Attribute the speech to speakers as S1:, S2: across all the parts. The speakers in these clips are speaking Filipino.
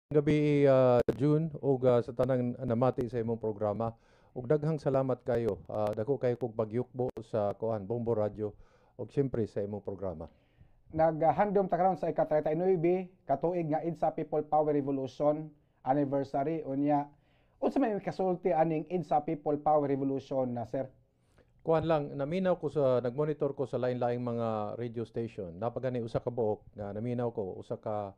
S1: gabi, June, ug sa tanang namati sa imong programa. Ug daghang salamat kayo. Dako kayo kog pagyukbo sa kuan Bombo Radio ug siyempre sa imong programa.
S2: Naghandom ta karon sa ika-39 katuig nga EDSA People Power Revolution anniversary unya. Unsa may kasulti aning EDSA People Power Revolution na sir?
S1: Kuan lang, naminaw ko sa nagmonitor ko sa lain-laing mga radio station. Napagani usa ka buok nga naminaw ko usa ka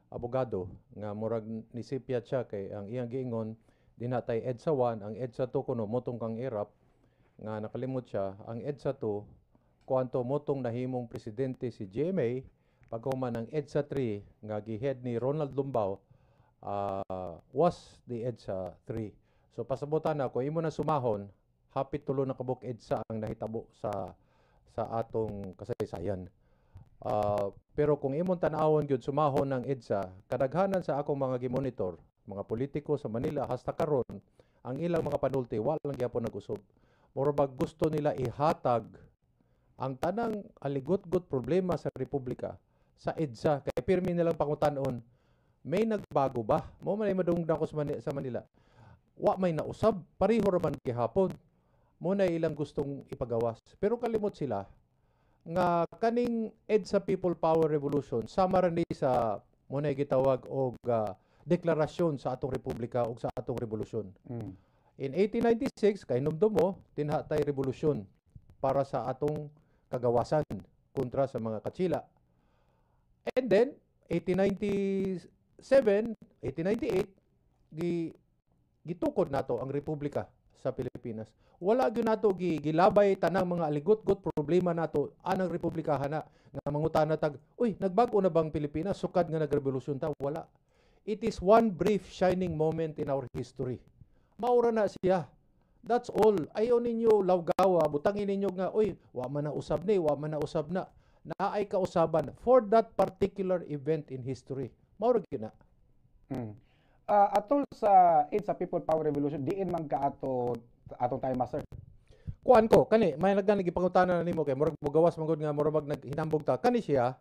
S1: abogado nga murag nisipyat siya kay ang iyang giingon dinatay EDSA 1, ang EDSA 2 kuno motong kang irap nga nakalimot siya, ang EDSA 2 kuanto motong nahimong presidente si GMA paghuman ang EDSA 3 nga gihead ni Ronald Lumbao was the EDSA 3. So pasabutan na ko imo na sumahon hapit tulo na kabuk EDSA ang nahitabo sa atong kasaysayan. Pero kung imong tan-awon gyud sumahon ng EDSA, kadaghanan sa akong mga gimonitor, mga politiko sa Manila hasta karon, ang ilang mga panulti walang gyapon nag-usab. Murag gusto nila ihatag ang tanang aligot-got problema sa republika sa EDSA kay pirmi nilang pangutan-on. May nagbago ba? Mo man madungdang ko sa Manila. Wa may nausab, pareho ra man gihapon. Mo na ilang gustong ipagawas. Pero kalimot sila nga kaning EDSA People Power Revolution sama rin sa muna gitawag og deklarasyon sa atong republika ug sa atong revolusyon. In 1896 kay numdum mo tinhatay revolusyon para sa atong kagawasan kontra sa mga Katsila. And then 1897, 1898 gitukod nato ang republika sa Pilipinas. Wala gyud nato gilabay tanang mga aligot-got problema nato anang republikahan na nga mangutana tag, uy, nagbago na bang Pilipinas sukad nga nagrevolusyon ta? Wala. It is one brief shining moment in our history. Maura na siya. That's all. Ayaw ninyo lawgawa, butangin ninyo nga, uy, wa man na usab ni, wa man na usab na. Naay kausaban for that particular event in history. Maura gyud na.
S2: Atol sa EDSA People Power Revolution, diin man ka atong time master.
S1: Kuan ko kani may nagipangutana na nimo kay murag mugawas man gud nga murag naghinambog ta kani siya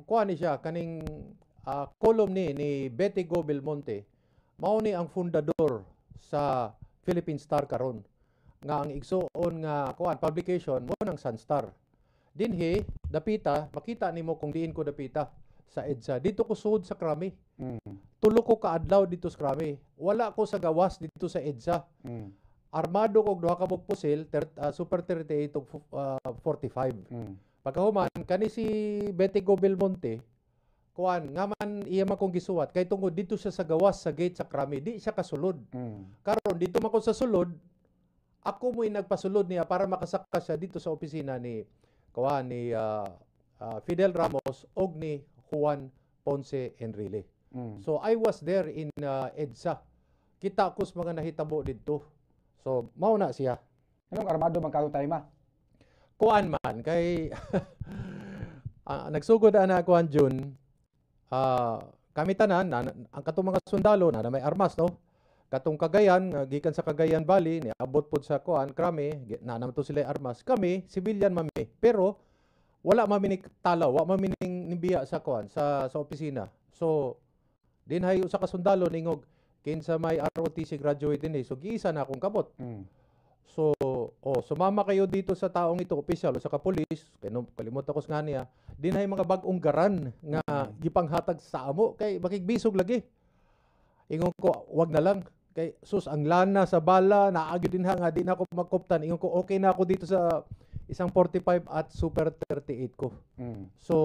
S1: kuan ni siya kaning column ni Betty Go Belmonte mao ni ang fundador sa Philippine Star karon nga ang igsuon nga kuan publication mo nang Sun Star dinhi dapita makita nimo kung diin ko dapita sa EDSA dito ko sud sa Krami. Tulo ko kaadlaw dito sa Krami. Wala ko sa gawas dito sa EDSA. Armado ko duha ka pusil Super 38 ug 45. Pagkahuman kani si Betty Go Belmonte kuan nga man iya man kong gisuwat kay tungod dito siya sa gawas sa gate sa Krami di siya kasulod. Karon dito man ko sa sulod ako mo'y nagpasulod niya para makasaka siya dito sa opisina ni kuan ni Fidel Ramos og ni Juan Ponce Enrile. So I was there in EDSA. Kita ko sa mga nahitabo dito. So mao na siya.
S2: Anong armado man kato tayo ma?
S1: Kuan man kay nagsugod ana kuan June. Kami tanan ang katong mga sundalo na may armas no. Katong Cagayan gikan sa Cagayan Valley ni abot pod sa kuan Krami na naman to sila armas. Kami civilian mami pero wala maminig talaw, wa mamining nimbiya sa kuan sa opisina. So dinhay usa ka sundalo ningog kinsa may ROTC graduate din so giisa na akong kabot. So sumama kayo dito sa taong ito opisyal o sa kapulis kay kalimot ako nga niya dinhay mga bag-ong garan nga gipanghatag sa amo kay makigbisog lagi. Ingon ko wag na lang kay sus ang lana sa bala naagi din nga di na ako magkuptan ingon ko okay na ako dito sa isang 45 at Super 38 ko. So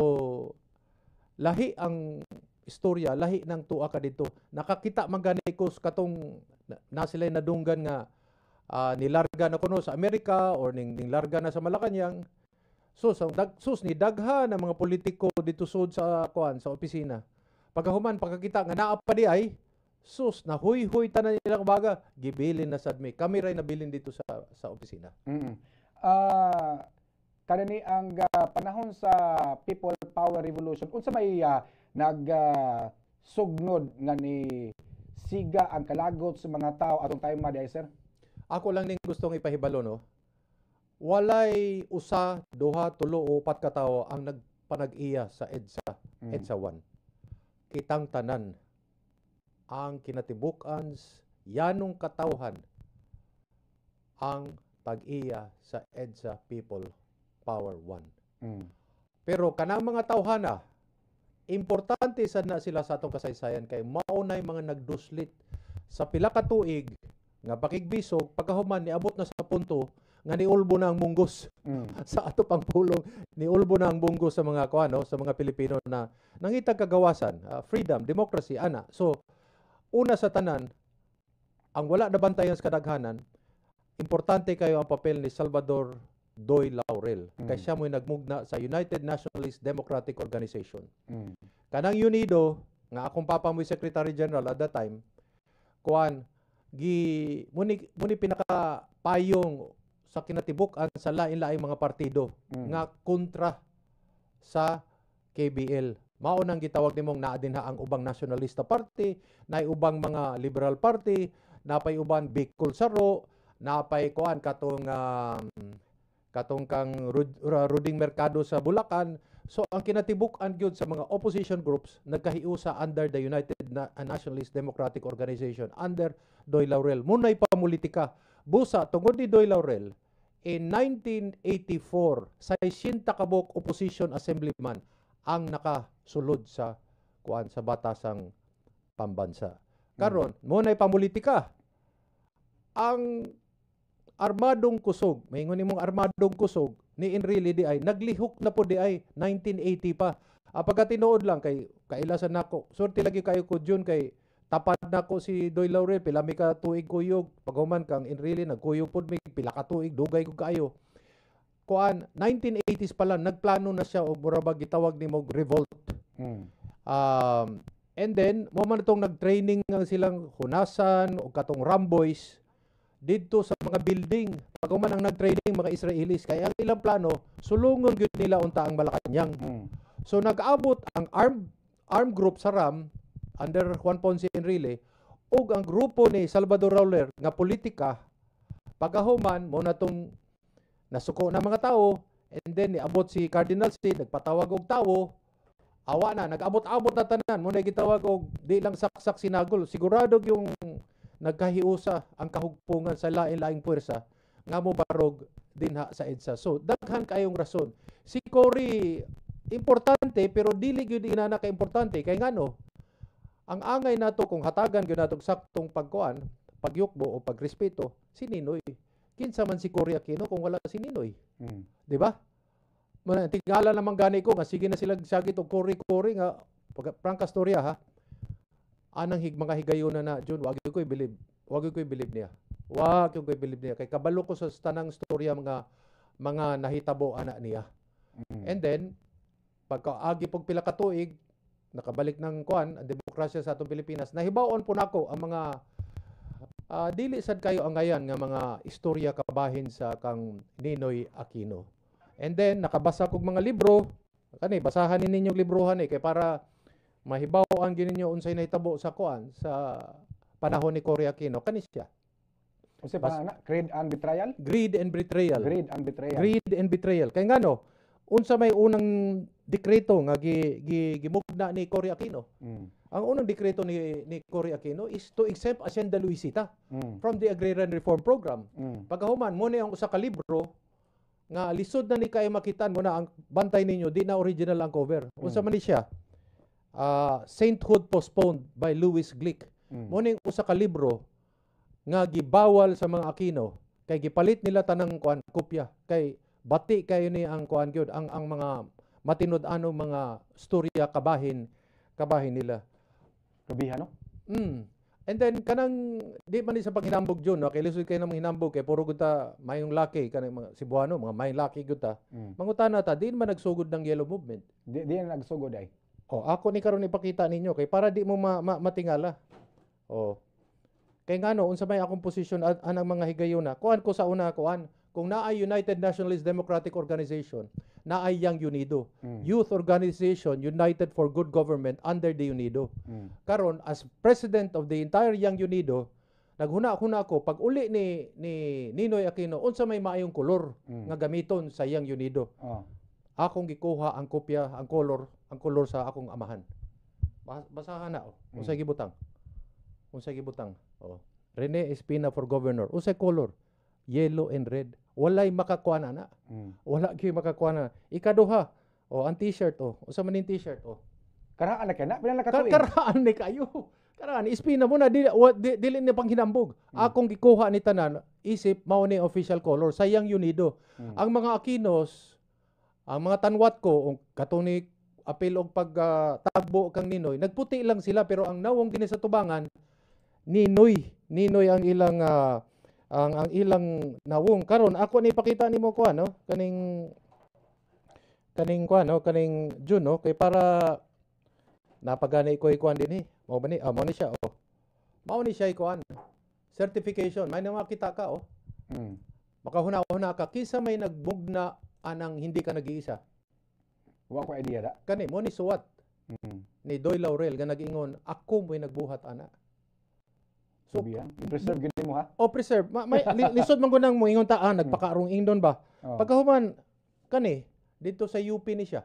S1: lahi ang istorya, lahi ng tuwa ka dito. Nakakita man gani ko katong na sila nadunggan nga nilarga na kuno sa Amerika or nilarga na sa Malacañang. Sus ni daghan ng mga politiko dito sud sa kuan sa opisina. Pagkahuman pagkakita nga naa pa di ay sus na huy-huy tanan nila kumbaga gibilin na sad mi. Kami ray nabilin dito sa opisina.
S2: Kanani ang panahon sa People Power Revolution unsa may sugnod nga ni siga ang kalagot sa mga tao atong time ma sir?
S1: Ako lang ning gustong ipahibalo no. Walay usa, duha, tulo o upat ka tawo ang nagpanag-iya sa EDSA, EDSA 1. Kitang tanan ang kinatibukan yanong katawhan ang tag-iya sa EDSA People Power 1. Pero kanang mga tawhana, importante sad na sila sa atong kasaysayan kay maunay mga nagduslit sa pila ka tuig nga pakigbisog pagkahuman niabot na sa punto nga niulbo na ang munggos sa ato pang pulong, niulbo na ang munggos sa mga kuano, sa mga Pilipino na nangitag kagawasan, freedom, democracy ana. So una sa tanan, ang wala na bantayan sa kadaghanan, importante kayo ang papel ni Salvador Doy Laurel. Kaya siya mo'y nagmugna sa United Nationalist Democratic Organization. Kanang UNIDO, nga akong papa mo'y Secretary General at that time, kuan, muni pinakapayong sa kinatibukan sa lain-laing mga partido nga kontra sa KBL. Mao nang gitawag nimong naa dinha ang ubang nationalista party, naay ubang mga liberal party, napay uban Bicol Saro, napay kuan katong kang Ruding Mercado sa Bulacan. So ang kinatibuk-an gyud sa mga opposition groups nagkahiusa under the United Nationalist Democratic Organization under Doy Laurel. Munay pamulitika busa tungod ni Doy Laurel in 1984 sa 60 kabok opposition assemblyman ang nakasulod sa kuan sa batasang pambansa. Karon munay pamulitika ang armadong kusog, maingon nimong armadong kusog ni Enrile di ay naglihok na po di ay 1980 pa. Pagka tinuod lang kay kailasan nako. Sorti lagi kayo ko June kay tapad nako si Doy Laurel pila mi ka tuig kuyog. Paghuman kang Enrile nagkuyog pod mi pila ka tuig dugay ko kayo. Kuan 1980s pa lang nagplano na siya og murabag gitawag nimo revolt. And then mo man itong nagtraining ang silang hunasan o katong Ramboys dito sa mga building. Paghuman ang nagtraining mga Israelis kaya ang ilang plano sulungon gyud nila unta ang Malacañang. So nag-abot ang armed group sa RAM under Juan Ponce Enrile ug ang grupo ni Salvador Laurel nga politika pagkahuman mo na tong nasuko na mga tao and then niabot si Cardinal C nagpatawag og tawo awa na nag-abot-abot na tanan mo na gitawag og di lang saksak sinagol sigurado yung nagkahiusa ang kahugpungan sa lain-laing puwersa nga mo barog dinha sa EDSA. So daghan kayong rason. Si Cory importante pero dili gyud inana ka importante kay ngano ang angay nato kung hatagan gyud nato saktong pagkuan, pagyukbo o pagrespeto si Ninoy. Kinsa man si Cory Aquino kung wala si Ninoy. Di ba? Tingala naman gani ko nga sige na sila sagit og Cory nga prangka storya ha. Anang mga higayon na June, wag ko i-believe. Wag ko i-believe niya. Wag ko i-believe niya. Kay kabalo ko sa tanang storya mga nahitabo ana niya. And then, pagkaagi pog pila ka tuig, nakabalik ng kuan, ang demokrasya sa atong Pilipinas, nahibaon po nako ang mga dili sad kayo ang ngayan nga mga istorya kabahin sa kang Ninoy Aquino. And then, nakabasa kog mga libro, kani, basahan ninyong librohan kay para mahibaw-an gininyo unsay nahitabo sa kuan sa panahon ni Cory Aquino kani siya.
S2: Unsay pangalan? Greed and Betrayal?
S1: Greed and Betrayal.
S2: Greed and Betrayal.
S1: Greed and Betrayal. Kay ngano unsa may unang dekreto nga gimugna ni Cory Aquino. Ang unang dekreto ni Cory Aquino is to exempt Hacienda Luisita from the Agrarian Reform Program. Pagkahuman mo ni ang usa ka libro nga lisod na ni kayo makitan mo na ang bantay ninyo di na original ang cover. Unsa man ni siya? Sainthood Postponed by Louis Glick. Muning usa ka libro nga gibawal sa mga Aquino kay gipalit nila tanang kuan kopya kay bati kayo ni ang kuan gyud ang mga matinud-anong mga storya kabahin nila.
S2: Kabihan no?
S1: And then kanang di man ni sa paghinambog June no kay lisod kay nang hinambog kay puro gud ta mayong laki kanang mga Cebuano mga mayong laki gud ta. Mangutana ta di man nagsugod ng Yellow Movement.
S2: Di na nagsugod ay.
S1: Ako ni karon ipakita ninyo kay para di mo matingala. Kay ngano unsa may akong posisyon anang mga higayuna. Kuan ko sa una kuan kung naay United Nationalist Democratic Organization, naay Young UNIDO, Youth Organization United for Good Government under the UNIDO. Karon as president of the entire Young UNIDO, naghuna-huna ako pag uli ni Ninoy Aquino unsa may maayong kolor nga gamiton sa Young UNIDO. Akong gikuha ang kopya, ang kolor sa akong amahan. Basahan na unsay gibutang. Unsay gibutang? Oh. Rene Espina for governor. Unsay color? Yellow and red. Walay makakuha na. Wala gyud makakuha na. Ikaduha. Oh, ang t-shirt oh. Usa man ning t-shirt oh.
S2: Karaan na kaya na, pinala katuig.
S1: Karaan ni kayo. Karaan Espina mo na dili ni panghinambog. Akong gikuha ni tanan isip mao ni official color. Sayang unido. Ang mga Aquinos, ang mga tanwat ko katong ni apil og pagtagbo kang Ninoy, nagputi lang sila pero ang nawong dinhi sa tubangan Ninoy ang ilang ang ilang nawong karon ako ni pakita nimo ko ano kaning June no kay para napagani ko ikuan din mao ba ni mao ni siya oh. Mao ni siya ikuan certification may makita ka oh. Makahuna-huna ka kinsa may nagbugna anang hindi ka nag-iisa.
S2: Wa ko idea da.
S1: Kani mo ni suwat. Ni Doy Laurel nga nag-ingon ako mo'y nagbuhat ana.
S2: So preserve gid mo ha.
S1: Oh, preserve. May lisod man gunang mo ingon ta nagpakarong ingdon ba. Pagkahuman kani dito sa UP ni siya.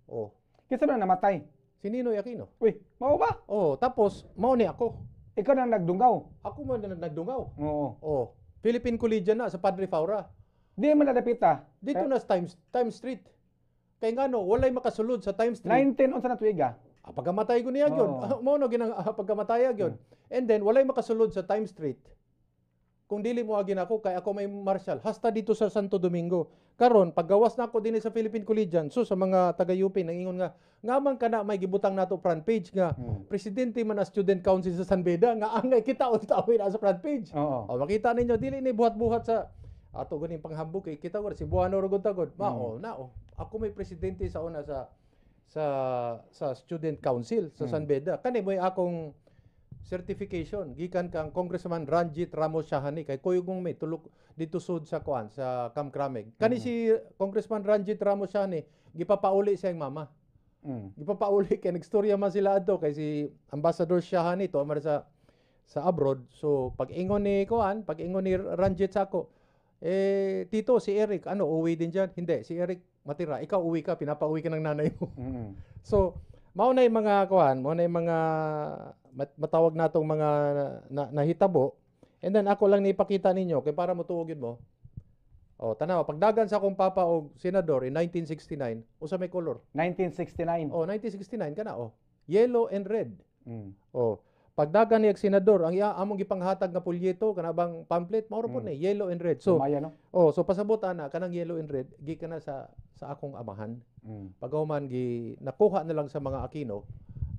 S1: Oh.
S2: Kinsa man namatay?
S1: Si Ninoy Aquino.
S2: Uy, mao ba?
S1: Oh, tapos mao ni ako.
S2: Ikaw nang nagdungaw.
S1: Ako man na nagdungaw.
S2: Oo.
S1: Oh. Philippine Collegian na sa Padre Faura.
S2: Di man nadapita.
S1: Dito na sa Times Street. Kay ngano walay makasulod sa Times Street.
S2: 19 unsa na tuiga?
S1: Pagkamatay ko niya gyud. Mao no ginang pagkamatay gyud. And then walay makasulod sa Times Street. Kung dili mo agin ako kay ako may marshal hasta dito sa Santo Domingo. Karon paggawas na ako dinhi sa Philippine Collegian so sa mga taga UP nangingon nga man kana may gibutang nato front page nga presidente man as student council sa San Beda nga angay kita unta-uy na sa front page. O makita ninyo dili ni buhat-buhat sa ato ganing panghambog kay kita gud si Buano Rugod tagod. Mao na ako may presidente sa una sa student council sa San Beda. Kani mo'y akong certification gikan kang Congressman Ranjit Ramos Shahani kay kuyog mong may tulok dito sud sa kuan sa Kamkrameg. Kani si Congressman Ranjit Ramos Shahani gipapauli siyang mama. Gipapauli kay nagstorya man sila adto kay si Ambassador Shahani to amar sa abroad. So pag-ingon ni Ranjit sako tito si Eric uwi din diyan. Hindi si Eric matira. Ikaw uwi ka pinapauwi ka ng nanay mo. So mao na yung mga matawag natong mga nahitabo. And then ako lang niipakita ninyo kay para motuog yun mo. Oh, tanaw pagdagan sa akong papa og senador in 1969, usa may color.
S2: 1969.
S1: Oh, 1969 kana oh. Yellow and red. Oh, pagdagan ni senador ang among gipanghatag nga pulyeto kana bang pamphlet mao po ni yellow and red. So
S2: Maya, no?
S1: Oh, so pasabot ana kanang yellow and red gikan na sa akong amahan. Paghuman nakuha na lang sa mga Aquino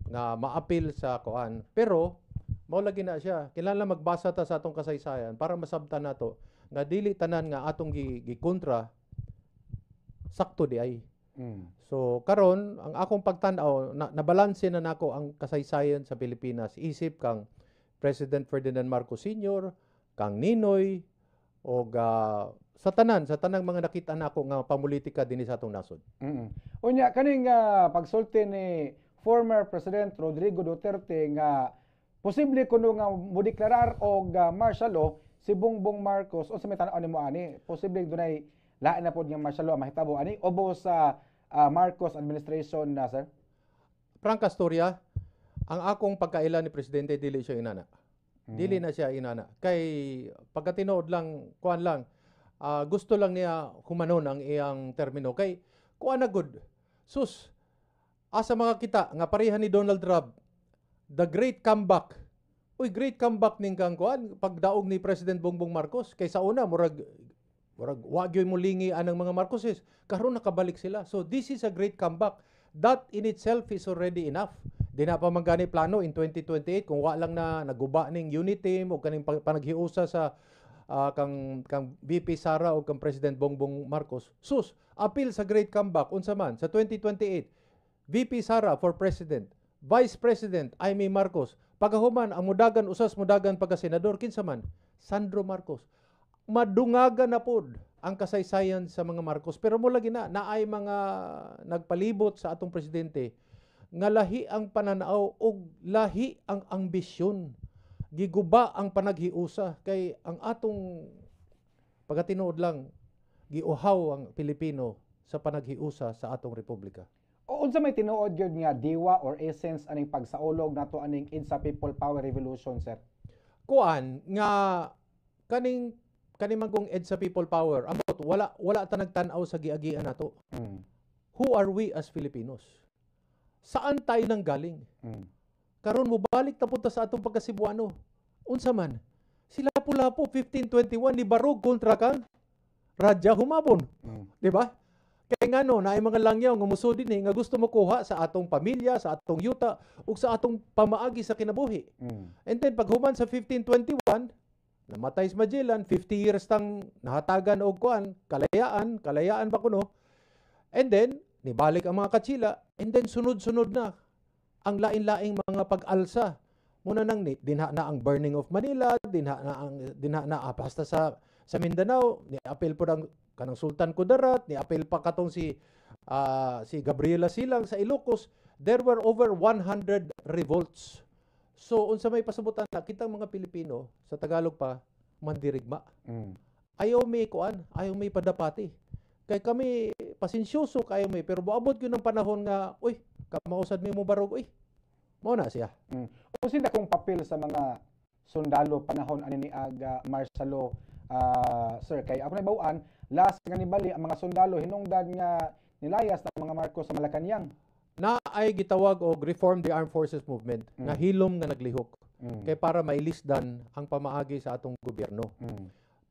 S1: nga maapil sa kuan. Pero mao lagi na siya. Kinahanglan magbasa ta sa atong kasaysayan para masabtan nato nga dili tanan nga atong gikontra sakto di ay. So karon ang akong pagtan-aw nabalanse na nako ang kasaysayan sa Pilipinas isip kang President Ferdinand Marcos Sr., kang Ninoy o sa tanang mga nakita nako nga pamulitika dinhi sa atong nasod.
S2: Unya kaning pagsulti ni former President Rodrigo Duterte nga posible kuno nga modeklarar og martial law si Bongbong Marcos o sa may tan-aw nimo ani posible dunay lain na pod nga martial law mahitabo ani obo sa Marcos administration na sir.
S1: Prangka storya, ang akong pagkaila ni presidente dili siya inana. Dili na siya inana. Kay pagkatinood lang kuan lang gusto lang niya humanon ang iyang termino kay kuan na good. Sus asa mga kita nga pareha ni Donald Trump the great comeback. Uy, great comeback ning kang kuan pagdaog ni President Bongbong Marcos kay sa una murag wa gyud mo lingi anang mga Marcoses karon nakabalik sila. So this is a great comeback. That in itself is already enough. Di na pa manggani plano in 2028 kung wa lang na naguba ning unit team o kaning panaghiusa sa kang VP Sara o kang President Bongbong Marcos. Sus, appeal sa great comeback unsa man sa 2028. VP Sara for President, Vice President Amy Marcos. Pagahuman ang mudagan usas mudagan pagka senador kinsa man Sandro Marcos. Madungagan na pod ang kasaysayan sa mga Marcos pero mo lagi naay mga nagpalibot sa atong presidente nga lahi ang pananaw ug lahi ang ambisyon. Giguba ang panaghiusa kay ang atong pagatinuod lang giuhaw ang Pilipino sa panaghiusa sa atong republika.
S2: Unsa may tinuod gyud nga diwa or essence aning pagsaulog nato aning EDSA People Power Revolution, sir?
S1: Kuan nga kaning manggong EDSA People Power ambot wala ta nagtan-aw sa giagian nato. Who are we as Filipinos? Saan tayo nanggaling? Karon mo balik ta punta sa atong pagkasibuano. Unsa man? Sila Lapu-Lapu 1521 ni barog kontra kang Radya Humabon. Di ba? Kaya nga no, na ay mga langyaw nga musudin nga gusto mo kuha sa atong pamilya, sa atong yuta, ug sa atong pamaagi sa kinabuhi. And then paghuman sa 1521, namatay si Magellan, 50 years tang nahatagan og kuan, kalayaan ba kuno. And then nibalik ang mga Katsila, and then sunod-sunod na ang lain-laing mga pag-alsa. Muna nang dinha na ang burning of Manila, dinha na basta sa Mindanao, ni apel po ng kanang Sultan Kudarat, ni apel pa katong si Gabriela Silang sa Ilocos. There were over 100 revolts. So unsa may pasabutan na kitang mga Pilipino sa Tagalog pa mandirigma. Ayaw may kuan, ayaw may padapati. Kay kami pasensyoso kayo may pero moabot gyud ng panahon nga uy, kamausad mo barog uy. Mao na siya.
S2: Usin na kung papel sa mga sundalo panahon ani ni Aga Marcelo, sir, kay ako nabawaan last nga nibali ang mga sundalo hinungdan nga nilayas ang mga Marcos sa Malacañang.
S1: Na ay gitawag og Reform the Armed Forces Movement nga hilom nga naglihok kay para mailisdan ang pamaagi sa atong gobyerno.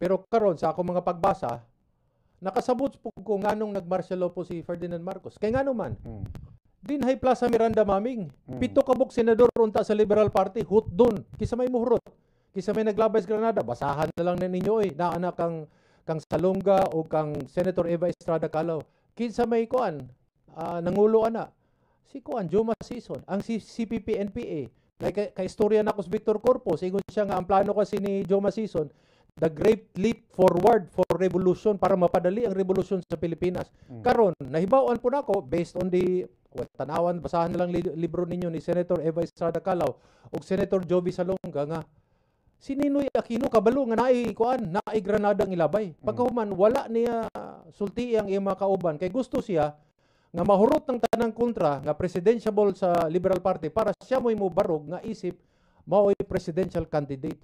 S1: Pero karon sa akong mga pagbasa nakasabot po ko nganong nagmarsyalo po si Ferdinand Marcos. Kay ngano man Dinhay Plaza Miranda Maming. 7 kabuk senador unta sa Liberal Party hut doon. Kisa may muhurot. Kisa may naglabay sa Granada, basahan na lang na ninyo na anak kang Salonga o kang Senator Eva Estrada Calao. Kisa may kuan nangulo ana. Si kuan Joma Sison, ang CPP-NPA. Kay istorya na ko si Victor Corpo, sigon siya nga ang plano kasi ni Joma Sison, the great leap forward for revolution para mapadali ang revolusyon sa Pilipinas. Karon nahibawan po nako based on the tanawan, basahan na lang libro ninyo ni Senator Eva Estrada Calao o Senator Jovi Salonga nga si Ninoy Aquino kabalo nga naay Granada ang ilabay. Pagkahuman wala niya sulti ang iyang mga kauban kay gusto siya nga mahurot ng tanang kontra nga presidential sa Liberal Party para siya mo'y mubarog nga isip mao'y presidential candidate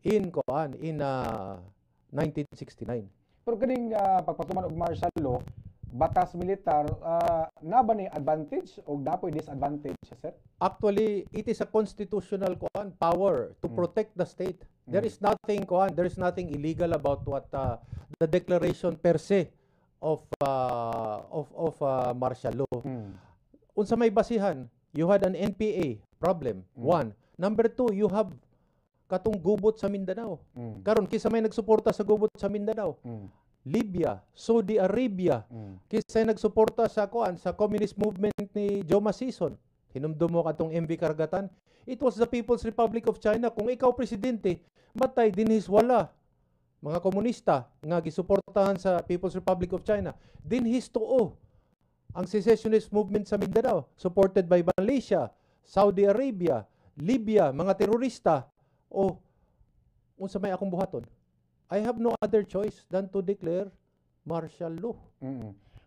S1: in 1969.
S2: Pero kaning pagpatuman og martial law, batas militar, na ba ni advantage o dapoy disadvantage, sir?
S1: Actually, it is a constitutional power to protect the state. There is nothing illegal about what the declaration per se of martial law. Unsa may basihan? You had an NPA problem. One. Number two, you have katong gubot sa Mindanao. Karon kisa may nagsuporta sa gubot sa Mindanao. Libya, Saudi Arabia. Kisa nagsuporta sa communist movement ni Joma Sison. Hinumdum mo katong MV Karagatan. It was the People's Republic of China. Kung ikaw presidente, matay dinhis wala mga komunista nga gisuportahan sa People's Republic of China. Dinhis tuo ang secessionist movement sa Mindanao, supported by Malaysia, Saudi Arabia, Libya, mga terorista. Unsa may akong buhaton? I have no other choice than to declare martial law.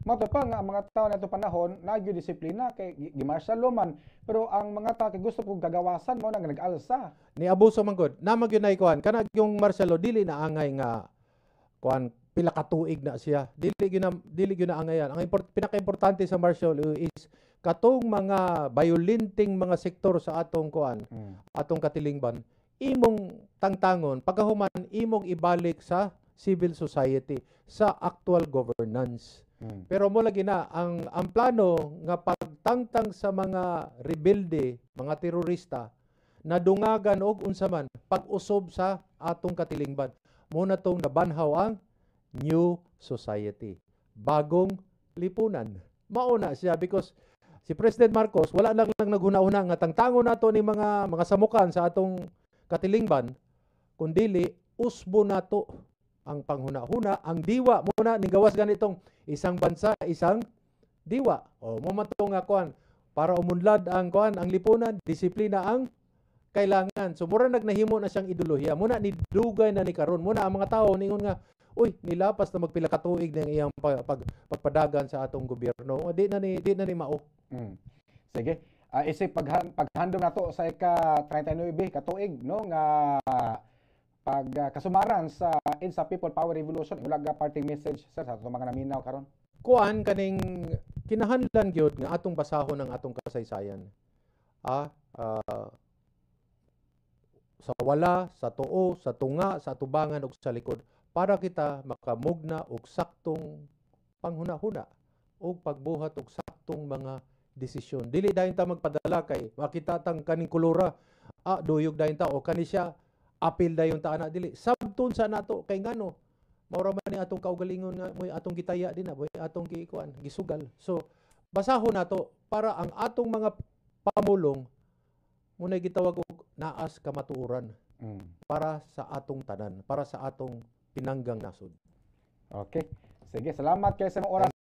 S2: Mato pa nga ang mga tao na ito panahon nagyo disiplina kay gi-martial law man, pero ang mga tao kay gusto kong gagawasan mo nang nag-alsa.
S1: Ni abuso man gud. Namag yun ay kuan kanag yung martial law dili na angay nga kuan pila ka tuig na siya. Dili gyud na angayan. Ang pinaka-importante sa martial law is katong mga violenting mga sektor sa atong kuan, atong katilingban, imong tangtangon pagkahuman imong ibalik sa civil society, sa actual governance. Pero mo lagi na ang plano nga pagtangtang sa mga rebelde, mga terorista na dungagan og unsa man pag-usob sa atong katilingban. Muna tong nabanhaw ang new society, bagong lipunan. Mauna siya because si President Marcos wala lang naghuna-una nga tangtangon nato ni mga samukan sa atong katilingban, kundili usbo nato ang panghuna-huna, ang diwa muna ni gawas ganitong isang bansa, isang diwa. Mo matong nga kuan para umunlad ang lipunan, disiplina ang kailangan. So mura nagnahimo na siyang ideolohiya. Muna ni dugay na ni karon. Muna ang mga tao ningon nga uy, nilapas na magpila ka tuig ng iyang pagpadagan sa atong gobyerno. Di na ni mao.
S2: Sige. Isip paghandom nato sa ika-39 katuig no nga kasamaran sa INSA People Power Revolution, ulag party message sir sa mga naminaw karon.
S1: Kuan kaning kinahanglan gyud nga atong basahon ang atong kasaysayan. Sa wala, sa tuo, sa tunga, sa tubangan ug sa likod para kita makamugna og saktong panghuna-huna o pagbuhat og saktong mga desisyon. Dili dayon ta magpadala kay makita tang kaning kulura, duyog dayon ta o kani siya apil dayon ta ana dili. Sabton sa nato kay ngano maura man ni atong kaugalingon nga moy atong gitaya din na moy atong gikuan gisugal. So basahon nato para ang atong mga pamulong munay gitawag og naas kamatuoran para sa atong tanan, para sa atong pinanggang nasod.
S2: Okay. Sige, salamat kay sa mga oras.